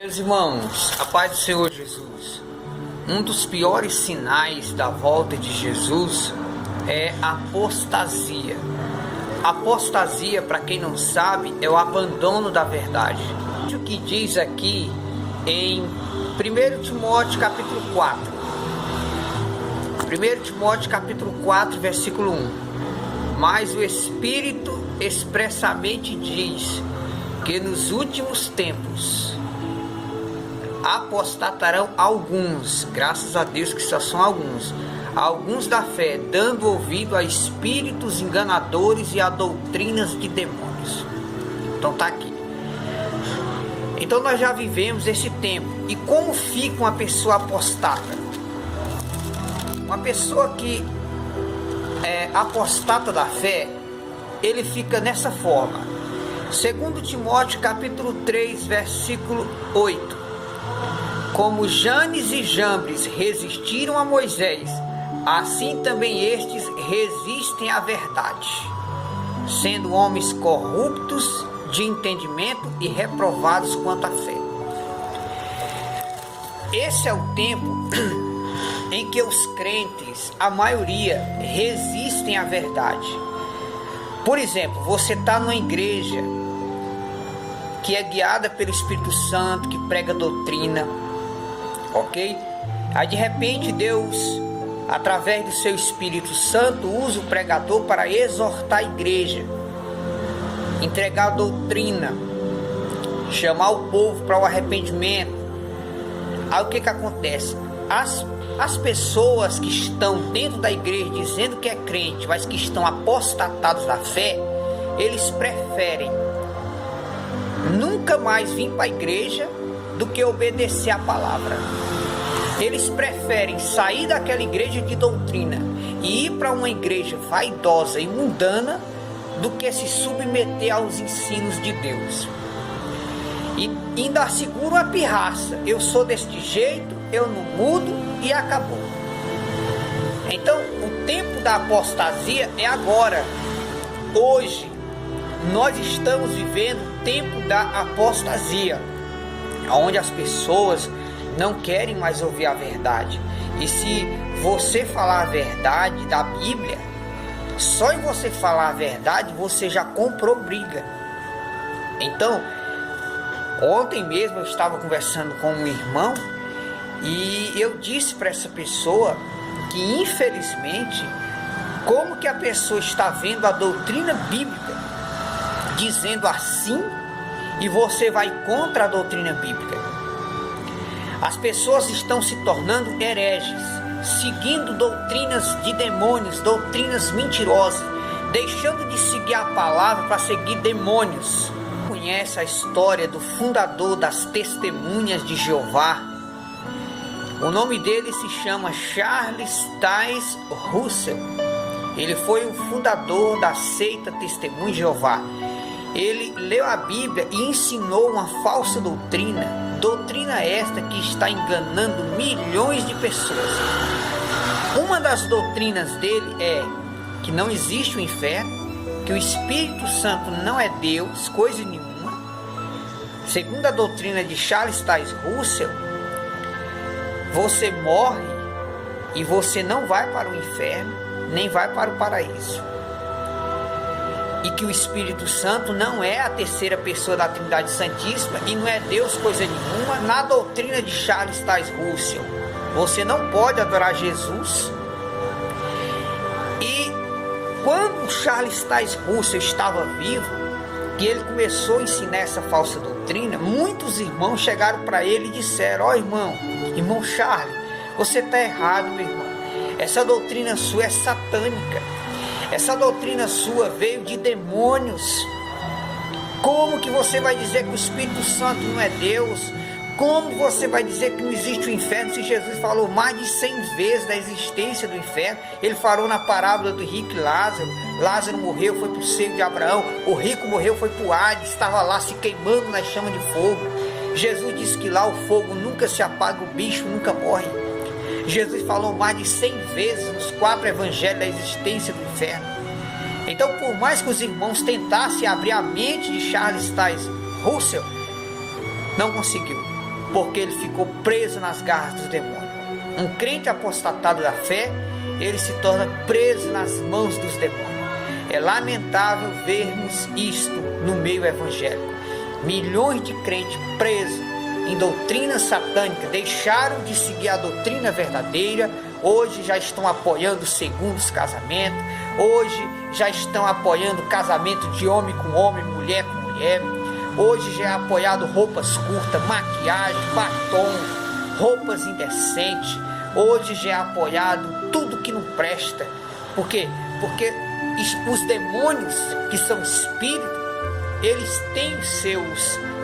Meus irmãos, a paz do Senhor Jesus. Um dos piores sinais da volta de Jesus é a apostasia. Apostasia, para quem não sabe, é o abandono da verdade. O que diz aqui em 1 Timóteo capítulo 4. 1 Timóteo capítulo 4, versículo 1. Mas o Espírito expressamente diz que nos últimos tempos apostatarão alguns, graças a Deus que só são alguns da fé, dando ouvido a espíritos enganadores e a doutrinas de demônios. Então tá aqui. Então nós já vivemos esse tempo. E como fica uma pessoa apostata? Uma pessoa que é apostata da fé, ele fica nessa forma. 2 Timóteo capítulo 3, versículo 8. Como Janes e Jambres resistiram a Moisés, assim também estes resistem à verdade, sendo homens corruptos de entendimento e reprovados quanto à fé. Esse é o tempo em que os crentes, a maioria, resistem à verdade. Por exemplo, você está numa igreja que é guiada pelo Espírito Santo, que prega doutrina, ok? Aí de repente Deus, através do seu Espírito Santo, usa o pregador para exortar a igreja, entregar a doutrina, chamar o povo para o arrependimento. Aí o que acontece? As pessoas que estão dentro da igreja dizendo que é crente, mas que estão apostatados da fé, eles preferem nunca mais vir para a igreja do que obedecer a palavra. Eles preferem sair daquela igreja de doutrina e ir para uma igreja vaidosa e mundana do que se submeter aos ensinos de Deus. E ainda asseguram a pirraça: eu sou deste jeito, eu não mudo e acabou. Então o tempo da apostasia é agora. Hoje nós estamos vivendo o tempo da apostasia, onde as pessoas não querem mais ouvir a verdade. E se você falar a verdade da Bíblia, só em você falar a verdade você já comprou briga. Então, ontem mesmo eu estava conversando com um irmão e eu disse para essa pessoa que infelizmente, como que a pessoa está vendo a doutrina bíblica dizendo assim e você vai contra a doutrina bíblica? As pessoas estão se tornando hereges, seguindo doutrinas de demônios, doutrinas mentirosas, deixando de seguir a palavra para seguir demônios. Conhece a história do fundador das Testemunhas de Jeová? O nome dele se chama Charles Taze Russell. Ele foi o fundador da seita Testemunha de Jeová. Ele leu a Bíblia e ensinou uma falsa doutrina esta que está enganando milhões de pessoas. Uma das doutrinas dele é que não existe o inferno, que o Espírito Santo não é Deus, coisa nenhuma. Segundo a doutrina de Charles Taze Russell, você morre e você não vai para o inferno, nem vai para o paraíso. E que o Espírito Santo não é a terceira pessoa da Trindade Santíssima e não é Deus coisa nenhuma. Na doutrina de Charles Taze Russell, você não pode adorar Jesus. E quando Charles Taze Russell estava vivo, que ele começou a ensinar essa falsa doutrina, muitos irmãos chegaram para ele e disseram: ó irmão Charles, você está errado, meu irmão. Essa doutrina sua é satânica. Essa doutrina sua veio de demônios. Como que você vai dizer que o Espírito Santo não é Deus? Como você vai dizer que não existe o inferno se Jesus falou mais de 100 vezes da existência do inferno? Ele falou na parábola do rico e Lázaro. Lázaro morreu, foi para o seio de Abraão. O rico morreu, foi para o Hades, estava lá se queimando na chama de fogo. Jesus disse que lá o fogo nunca se apaga, o bicho nunca morre. Jesus falou mais de 100 vezes nos 4 evangelhos da existência do inferno. Então, por mais que os irmãos tentassem abrir a mente de Charles Taze Russell, não conseguiu. porque ele ficou preso nas garras dos demônios. Um crente apostatado da fé, ele se torna preso nas mãos dos demônios. É lamentável vermos isto no meio evangélico. Milhões de crentes presos em doutrina satânica deixaram de seguir a doutrina verdadeira. Hoje já estão apoiando segundos casamentos. Hoje já estão apoiando casamento de homem com homem, mulher com mulher. Hoje já é apoiado roupas curtas, maquiagem, batom, roupas indecentes. Hoje já é apoiado tudo que não presta. Por quê? Porque os demônios, que são espíritos, eles têm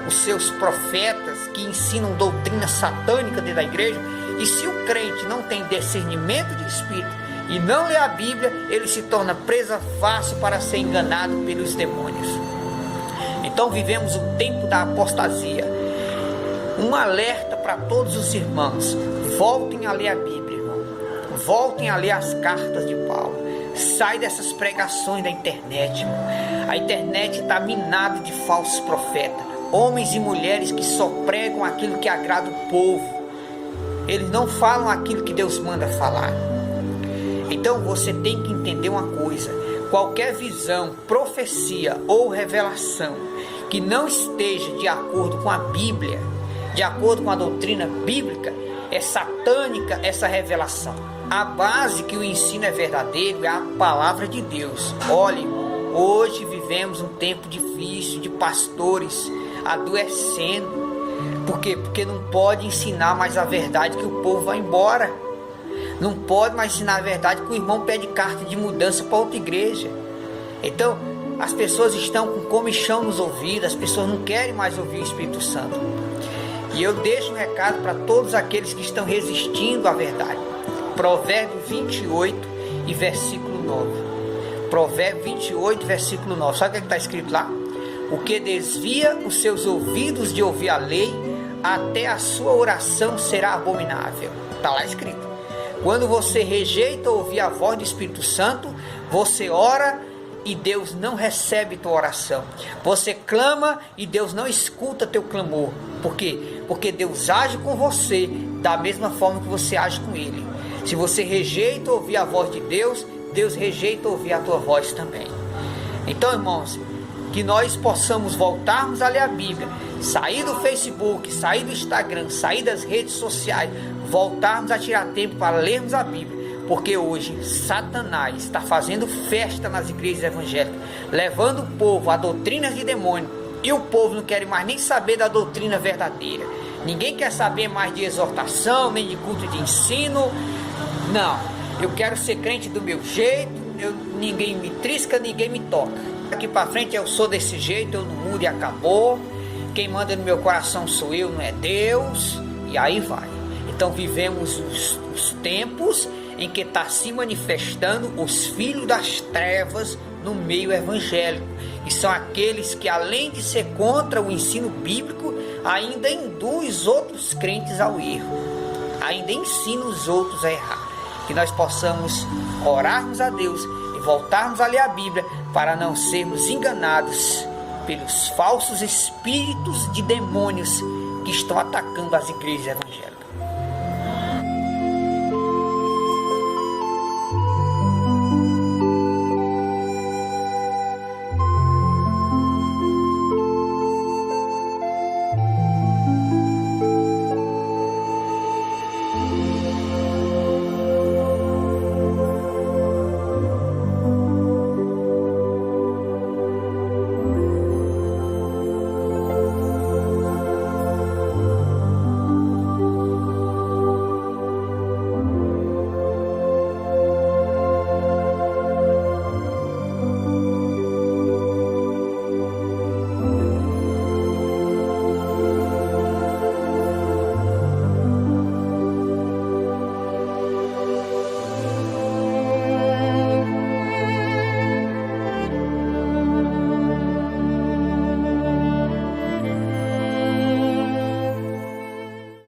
os seus profetas que ensinam doutrina satânica dentro da igreja. E se o crente não tem discernimento de espírito e não lê a Bíblia, ele se torna presa fácil para ser enganado pelos demônios. Então vivemos o tempo da apostasia. Um alerta para todos os irmãos: voltem a ler a Bíblia, irmão. Voltem a ler as cartas de Paulo. Sai dessas pregações da internet, irmão. A internet está minada de falsos profetas, homens e mulheres que só pregam aquilo que agrada o povo. Eles não falam aquilo que Deus manda falar. Então você tem que entender uma coisa: qualquer visão, profecia ou revelação que não esteja de acordo com a Bíblia, de acordo com a doutrina bíblica, é satânica essa revelação. A base que o ensino é verdadeiro é a palavra de Deus. Olhe, hoje vivemos um tempo difícil de pastores adoecendo. Por quê? Porque não pode ensinar mais a verdade, que o povo vai embora. Não pode mais ensinar a verdade, que o irmão pede carta de mudança para outra igreja. Então, as pessoas estão com comichão nos ouvidos, as pessoas não querem mais ouvir o Espírito Santo. E eu deixo um recado para todos aqueles que estão resistindo à verdade. Provérbio 28 e versículo 9. Provérbio 28, versículo 9. Sabe o que está escrito lá? O que desvia os seus ouvidos de ouvir a lei, até a sua oração será abominável. Está lá escrito. Quando você rejeita ouvir a voz do Espírito Santo, você ora e Deus não recebe tua oração. Você clama e Deus não escuta teu clamor. Por quê? Porque Deus age com você da mesma forma que você age com Ele. Se você rejeita ouvir a voz de Deus, Deus rejeita ouvir a tua voz também. Então, irmãos, que nós possamos voltarmos a ler a Bíblia, sair do Facebook, sair do Instagram, sair das redes sociais, voltarmos a tirar tempo para lermos a Bíblia. Porque hoje Satanás está fazendo festa nas igrejas evangélicas, levando o povo a doutrinas de demônio, e o povo não quer mais nem saber da doutrina verdadeira. Ninguém quer saber mais de exortação, nem de culto de ensino. Não, eu quero ser crente do meu jeito, ninguém me trisca, ninguém me toca. Daqui para frente eu sou desse jeito, eu não mudo e acabou. Quem manda no meu coração sou eu, não é Deus. E aí vai. Então vivemos os tempos em que está se manifestando os filhos das trevas no meio evangélico, e são aqueles que, além de ser contra o ensino bíblico, ainda induz outros crentes ao erro, ainda ensina os outros a errar. Que nós possamos orarmos a Deus e voltarmos a ler a Bíblia, para não sermos enganados pelos falsos espíritos de demônios que estão atacando as igrejas evangélicas.